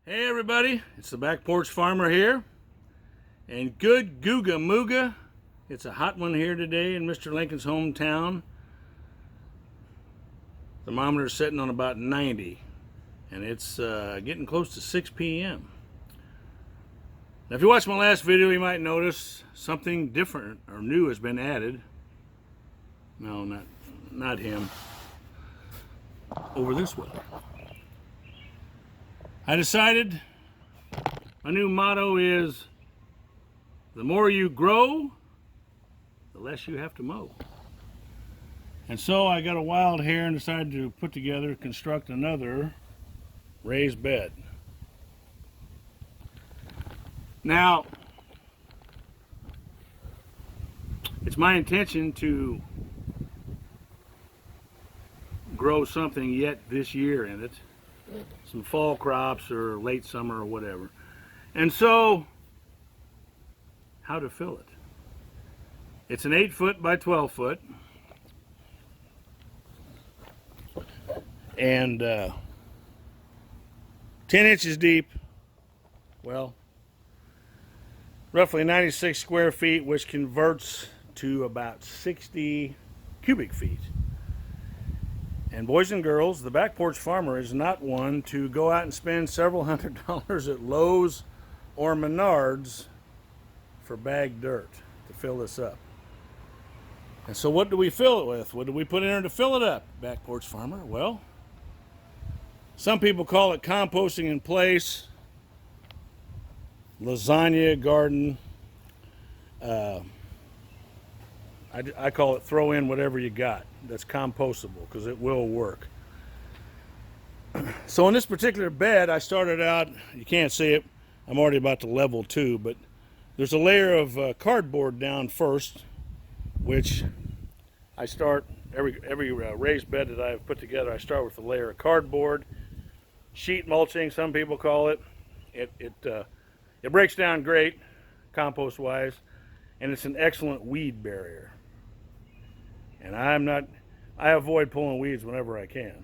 Hey everybody, it's the Back Porch Farmer here, and good Googa Mooga. It's a hot one here today in Mr. Lincoln's hometown. Thermometer's sitting on about 90, and it's getting close to 6 p.m. Now if you watched my last video, you might notice something different or new has been added. No, not him. Over this way. I decided my new motto is, the more you grow, the less you have to mow. And so I got a wild hair and decided to construct another raised bed. Now, it's my intention to grow something yet this year in it. Some fall crops or late summer or whatever. And so, how to fill it? It's an 8-foot by 12-foot. And 10 inches deep. Well, roughly 96 square feet, which converts to about 60 cubic feet. And boys and girls, the Back Porch Farmer is not one to go out and spend several $100s at Lowe's or Menards for bagged dirt to fill this up. And so what do we fill it with? What do we put in there to fill it up, Back Porch Farmer? Well, some people call it composting in place, lasagna garden. I call it throw in whatever you got that's compostable, because it will work. So in this particular bed, I started out, you can't see it, I'm already about to level 2, but there's a layer of cardboard down first, which I start, every raised bed that I've put together, I start with a layer of cardboard, sheet mulching, some people call it. It breaks down great, compost-wise, and it's an excellent weed barrier. And I avoid pulling weeds whenever I can.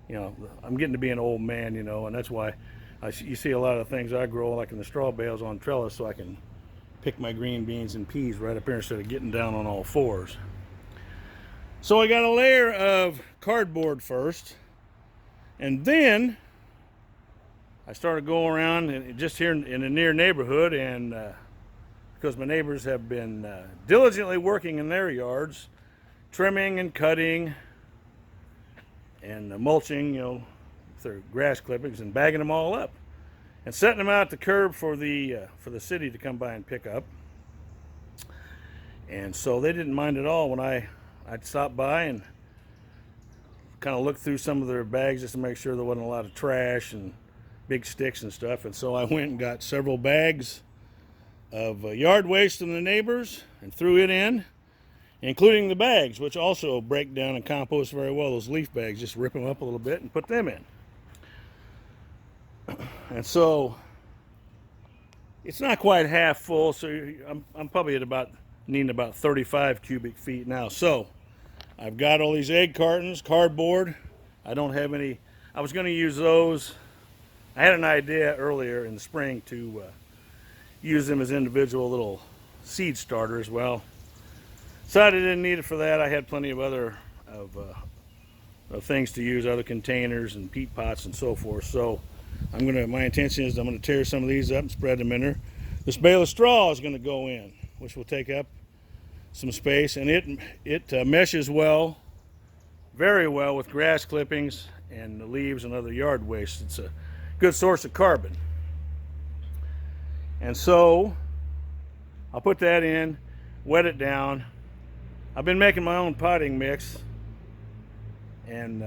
You know, I'm getting to be an old man, you know, and that's why you see a lot of things I grow, like in the straw bales on trellis, so I can pick my green beans and peas right up here instead of getting down on all fours. So I got a layer of cardboard first, and then I started going around and just here in the near neighborhood, and because my neighbors have been diligently working in their yards, trimming and cutting and mulching, you know, their grass clippings, and bagging them all up and setting them out at the curb for the city to come by and pick up. And so they didn't mind at all when I'd stop by and kind of look through some of their bags just to make sure there wasn't a lot of trash and big sticks and stuff. And so I went and got several bags of yard waste from the neighbors and threw it in, including the bags, which also break down and compost very well. Those leaf bags, just rip them up a little bit and put them in. And so it's not quite half full, so I'm probably at needing about 35 cubic feet now. So I've got all these egg cartons, cardboard. I don't have any. I was going to use those. I had an idea earlier in the spring to use them as individual little seed starters. Well, decided I didn't need it for that. I had plenty of other of things to use, other containers and peat pots and so forth. So my intention is I'm going to tear some of these up and spread them in there. This bale of straw is going to go in, which will take up some space, and it meshes well, very well, with grass clippings and the leaves and other yard waste. It's a good source of carbon. And so I'll put that in, wet it down. I've been making my own potting mix, and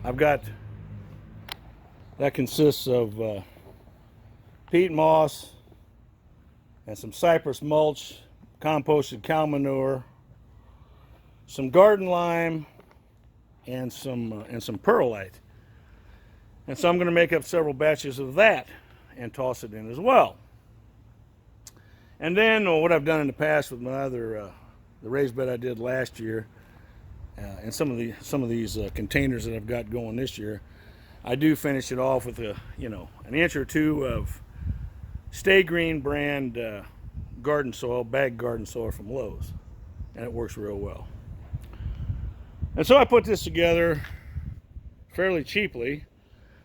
I've got, that consists of peat moss and some cypress mulch, composted cow manure, some garden lime, and some perlite. And so I'm going to make up several batches of that and toss it in as well. And then what I've done in the past with my other the raised bed I did last year, and some of these containers that I've got going this year, I do finish it off with a, an inch or two of Stay Green brand garden soil, bagged garden soil from Lowe's, and it works real well. And so I put this together fairly cheaply.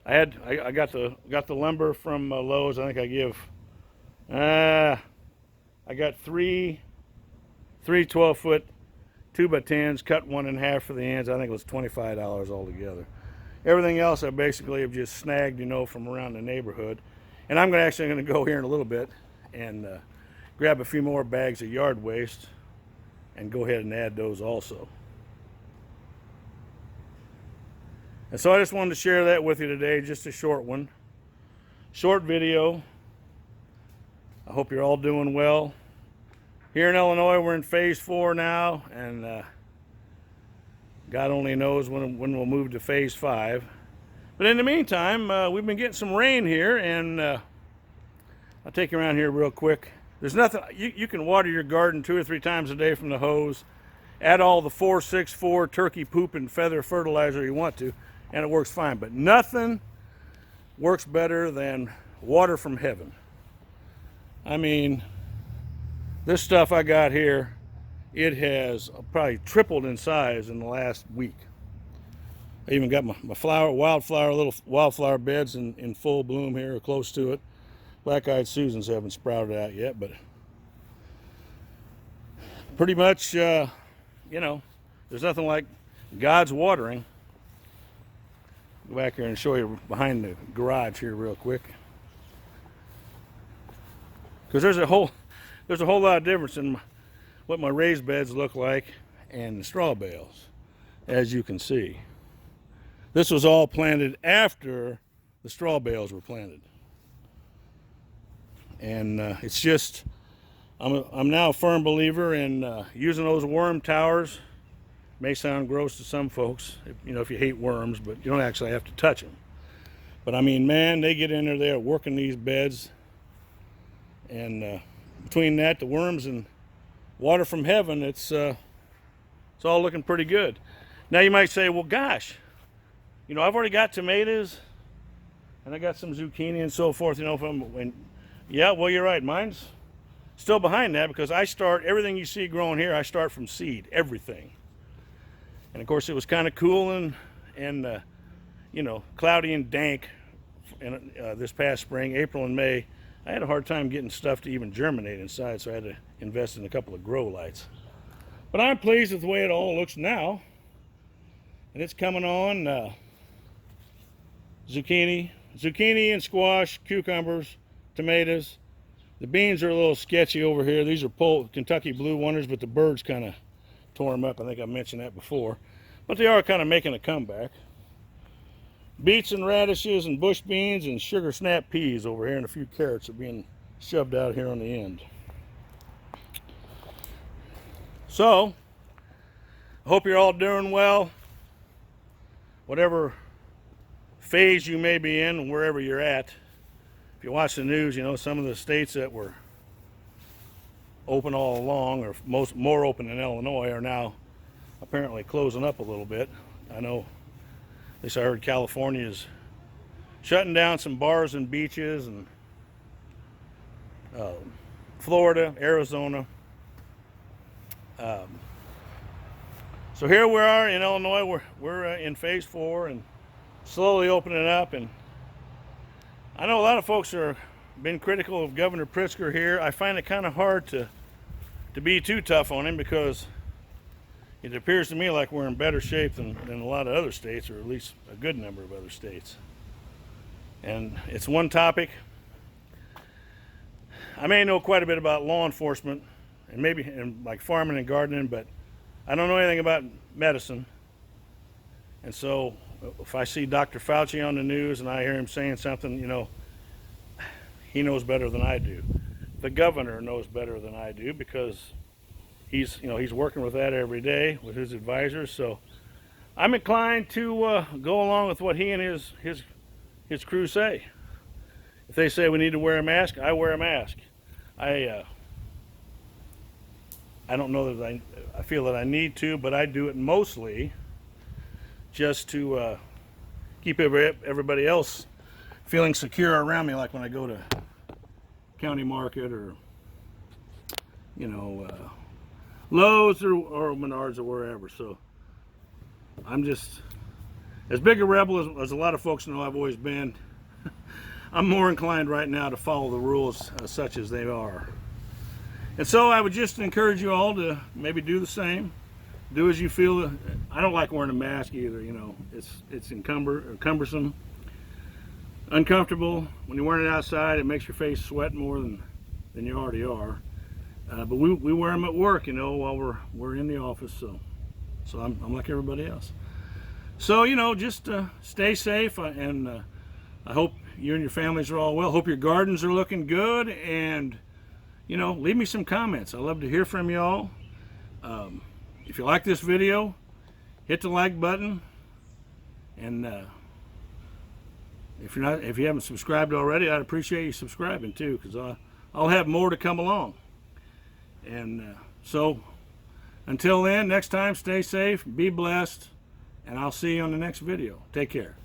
I got the lumber from Lowe's. I think I got three 12-foot 2x10s, cut one in half for the ends. I think it was $25 altogether. Everything else I basically have just snagged, from around the neighborhood. And I'm actually going to go here in a little bit and grab a few more bags of yard waste and go ahead and add those also. And so I just wanted to share that with you today, just a short one. Short video. I hope you're all doing well. Here in Illinois, we're in phase 4 now, and God only knows when we'll move to phase 5. But in the meantime, we've been getting some rain here, and I'll take you around here real quick. There's nothing, you can water your garden 2 or 3 times a day from the hose. Add all the 464 turkey poop and feather fertilizer you want to, and it works fine. But nothing works better than water from heaven. I mean, this stuff I got here, it has probably tripled in size in the last week. I even got my little wildflower beds in full bloom here, or close to it. Black-eyed Susans haven't sprouted out yet, but pretty much, there's nothing like God's watering. Go back here and show you behind the garage here real quick, because there's a whole lot of difference in what my raised beds look like and the straw bales, as you can see. This was all planted after the straw bales were planted. And it's just, I'm now a firm believer in using those worm towers. May sound gross to some folks, if you hate worms, but you don't actually have to touch them. But I mean, man, they get in there, they're working these beds. And between that, the worms and water from heaven, it's all looking pretty good. Now you might say, well, gosh, I've already got tomatoes and I got some zucchini and so forth, yeah, well, you're right. Mine's still behind that, because everything you see growing here, I start from seed, everything. And of course, it was kind of cool and cloudy and dank this past spring, April and May. I had a hard time getting stuff to even germinate inside, so I had to invest in a couple of grow lights. But I'm pleased with the way it all looks now. And it's coming on. Zucchini and squash, cucumbers, tomatoes. The beans are a little sketchy over here. These are Kentucky Blue Wonders, but the birds kind of tore them up. I think I mentioned that before. But they are kind of making a comeback. Beets and radishes and bush beans and sugar snap peas over here, and a few carrots are being shoved out here on the end. So, I hope you're all doing well. Whatever phase you may be in, wherever you're at. If you watch the news, some of the states that were open all along, or more open than Illinois, are now apparently closing up a little bit. I know, at least I heard California is shutting down some bars and beaches, and Florida, Arizona. So here we are in Illinois. We're in phase 4 and slowly opening up. And I know a lot of folks are been critical of Governor Pritzker here. I find it kind of hard to be too tough on him, because it appears to me like we're in better shape than a lot of other states, or at least a good number of other states. And it's one topic. I may know quite a bit about law enforcement and maybe like farming and gardening, but I don't know anything about medicine. And so if I see Dr. Fauci on the news and I hear him saying something, he knows better than I do. The governor knows better than I do, because he's working with that every day with his advisors. So I'm inclined to go along with what he and his crew say. If they say we need to wear a mask, I wear a mask. I don't know that I feel that I need to, but I do it mostly just to keep everybody else feeling secure around me, like when I go to county market or, you know, Lowe's or Menards or wherever. So I'm just as big a rebel as a lot of folks know I've always been. I'm more inclined right now to follow the rules such as they are. And so I would just encourage you all to maybe do the same. Do as you feel. I don't like wearing a mask either, you know. It's cumbersome, uncomfortable. When you're wearing it outside, it makes your face sweat more than you already are. But we wear them at work, you know, while we're in the office. So I'm like everybody else. So, you know, just stay safe, and I hope you and your families are all well. Hope your gardens are looking good, and, you know, leave me some comments. I love to hear from y'all. If you like this video, hit the like button, and if you haven't subscribed already, I'd appreciate you subscribing too, because I'll have more to come along. And so until then, next time, stay safe, be blessed, and I'll see you on the next video. Take care.